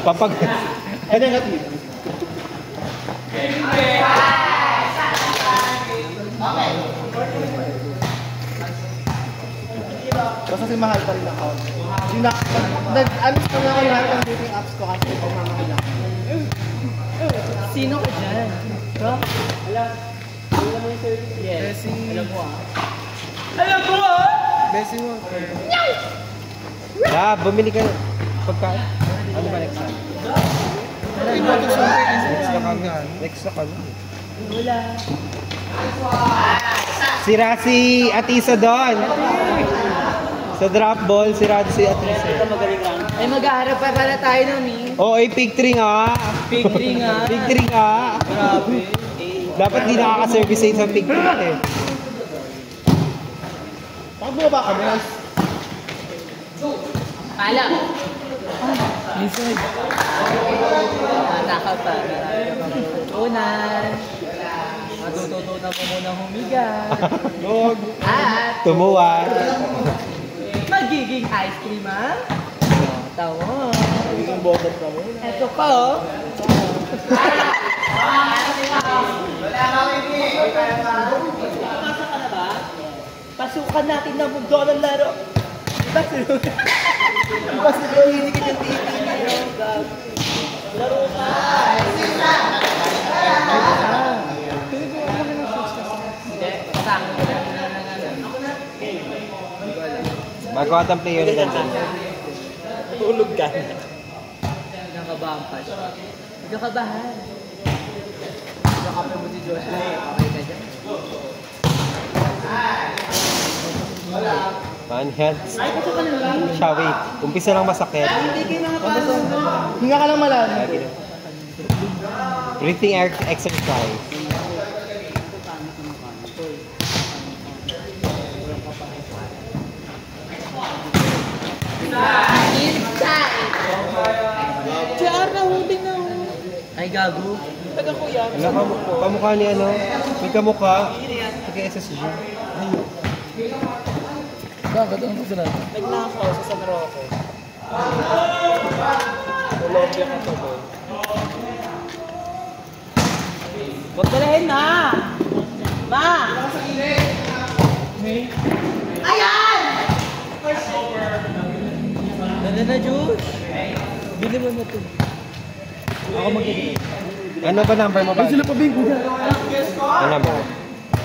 Papag... Kanya nga TV. Basta si mahal pa rin ako. Nag-alis ko na ako lahat ng dating apps ko kasi pagmamahal ako. Sino ka dyan? Bro? Alam mo yung service? Yes. Alam mo ah. Alam mo ah! Besi mo. Ah, bumili ka pagkain. Ano ba next time? Next na kami. Wala. Si Rasi at Isa doon. Sa drop ball, si Rasi at Isa. Ay, mag-aharap pa pala tayo nun eh. Oo, pick 3 nga. Pick 3 nga. Pick 3 nga. Grabe. Dapat di nakaka-service sa pick 3 eh. Pakababa kami. Pala. Listen. Mataka pa. Tutunan. Matututunan mo muna humiga. Log. At Tumuwar. magiging ice cream ha? Tawa. Magiging bottom ka mo. Eto pa oh. Pasukan natin ng mundo ng laro. Diba sila? Diba sila hinikit yung TV niyo? Laro ka! Hindi, kasama. Bago atang player na ganyan. Tulog ka. Nakabahan pa siya. Huwag ka kabahan. Nakape mo si Joshua. Okay ka dyan. Hands. Siya, wait. Umpisa lang masakit. Hinga ka lang malalim. Breathing exercise. Diyan, nahuli na. Ay, gago. Taga kuya. Ano kamukha ni ano? May kamukha. Taga-SSG. Bakit? Ano gusto natin? Nagnakaw sa San Roque. Colombia ka to boy. Huwag dalahin, ma! Ma! Ayan! Dala na, Jules. Bili mo na ito. Ako mag-ibig. Ano ba number mo ba? Ay, sila pa bingo dyan. Ano number?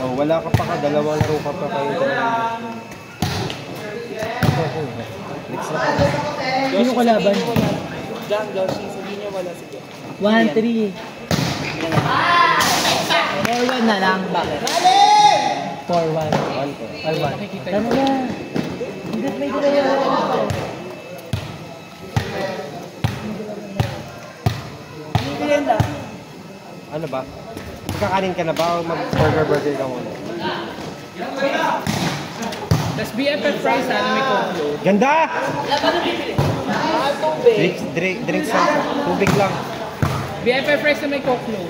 Oh, wala ka pa ka. Dalawang laro ka pa kayo. Next na ka. Sino kalaban? Diyan, Joshi. Sabihin niya wala si Joshi. 1-3. 4-1 na lang. Bakit? 4-1. 4-1. Tama na. Hindi may dalawa. Ano ba? Magkakanin ka na ba o mag-burger ka muna? Tapos BFF fries na may coke. Ganda! Drinks lang. Tubig lang. BFF fries na may coke no.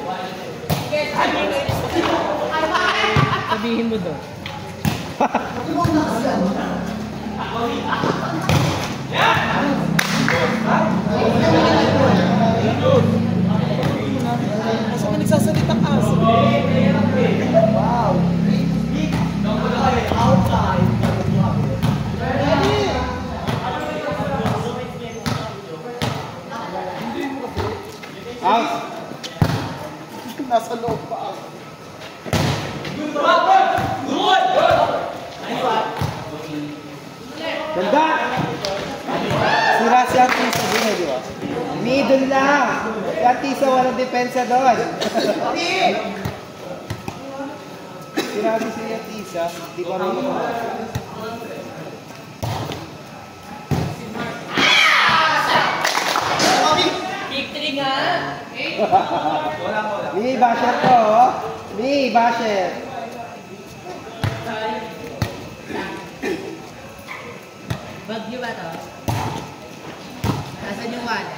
Sabihin mo doon. Kasi ka nagsasalita ka. Wow. Outside. Out! Nasa loob pa ako. Ganda! Sira si Artisa din eh, di ba? Middle lang! Si Artisa walang depensa doon. Sira si Artisa, di ko rin ito. Victory nga! Mi, basher ko, oh. Mi, basher. Bagyo ba to? Nasaan yung one?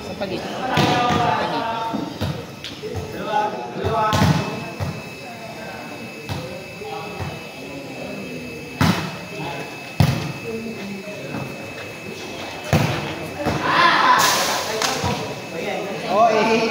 Sa pagitan. Oh, eh.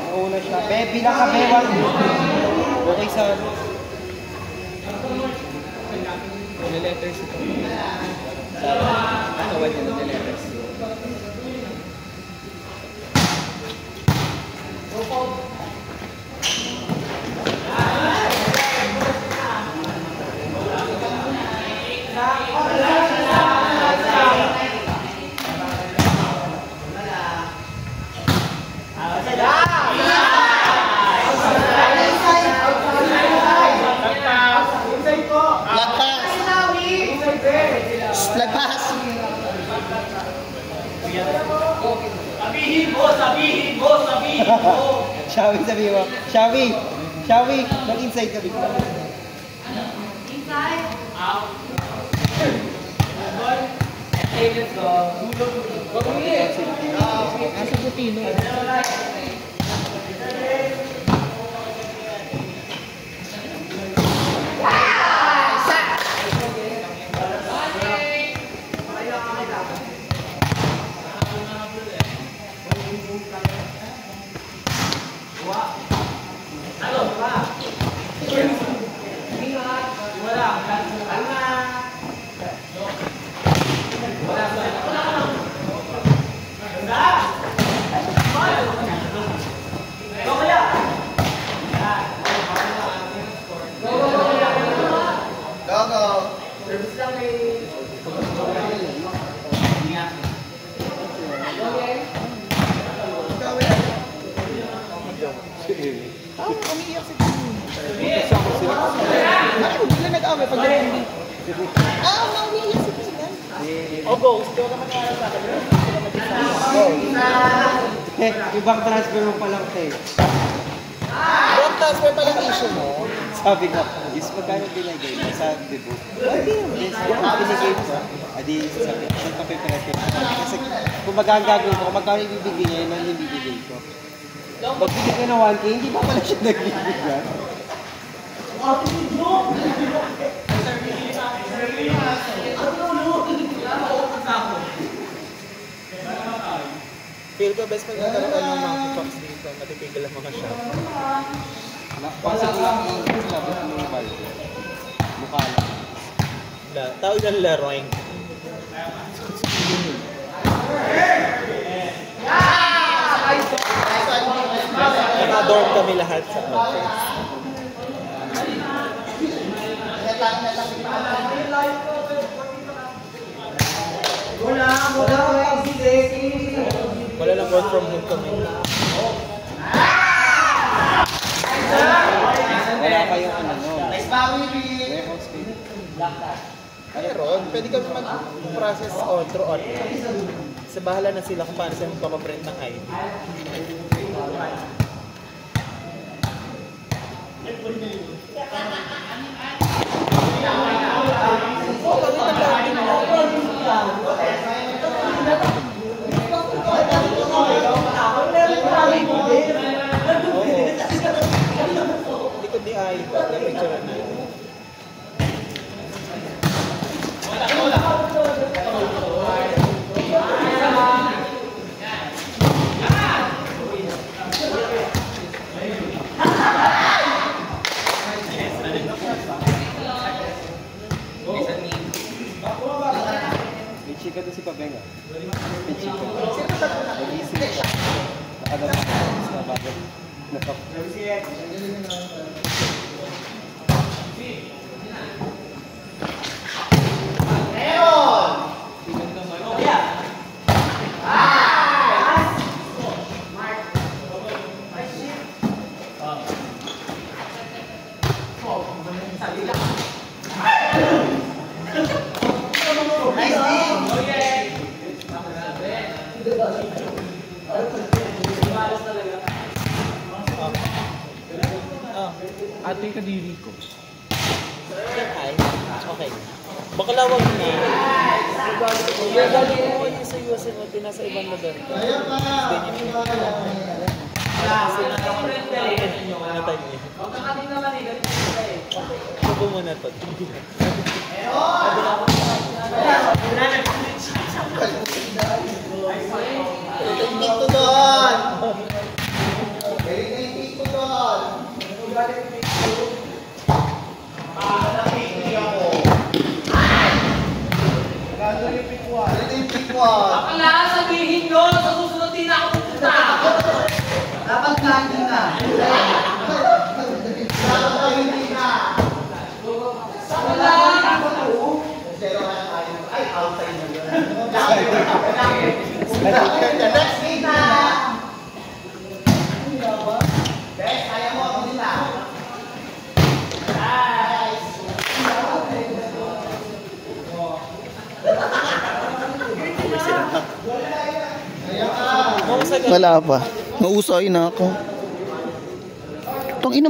Nauna siya. Bilang ka, bewang. Okay sa... Letters ito. Kawan niya ng letters. Lagpas! Sabihin mo! Shawi, sabi mo. Shawi, mag-inside ka bigla. Inside? Out. Nasa Butino. Umiiyak si Tino. Bakit bigla nag-away pag hindi? Umiiyak si Tino. Ghost. Ito naman nga sa akin. Ibang transfer mo palang tayo. Ibang transfer pa lang issue mo. Sabi ko, is magkano binigay mo sa debut? Hindi naman. Yung binigay mo, adi sabi, saan pa pipilasyon? Kasi kung magkano gagawin ko, kung magkano ibibigay niya, yun ang ibibigay ko. Magbigay ka ng 1K, hindi pa pala siya nagbibigay. Feel ko best pag nagkaroon ng mga talks dito, matipigil ang mga shot. Possible lang yung sabi ko ng balde. Mukha lang. Tawag na laroing. Naka-dorm kami lahat sa office. Wala lang work from home kami. Wala kayong ano no. Warehouse fee. Meron, pwede kami mag-process on through online. Sa bahala na sila kung paano sila magpapaprint ng ID. Likod ni ID, na-picture na. May chika doon si Pabenga. May chika. Mag-isip siya. Nakadama sa bago. Ate kadiri ko. Ay, okay. Bakalawag na. Galing mo yung sa US mo, pinasa ibang lugar. Subo mo na to. Dito doon! Dito doon! Akala, sabihin nyo, sa susunod din ako pupunta. Dapat lagi na. Wala pa. Mausay na ako. Tong ina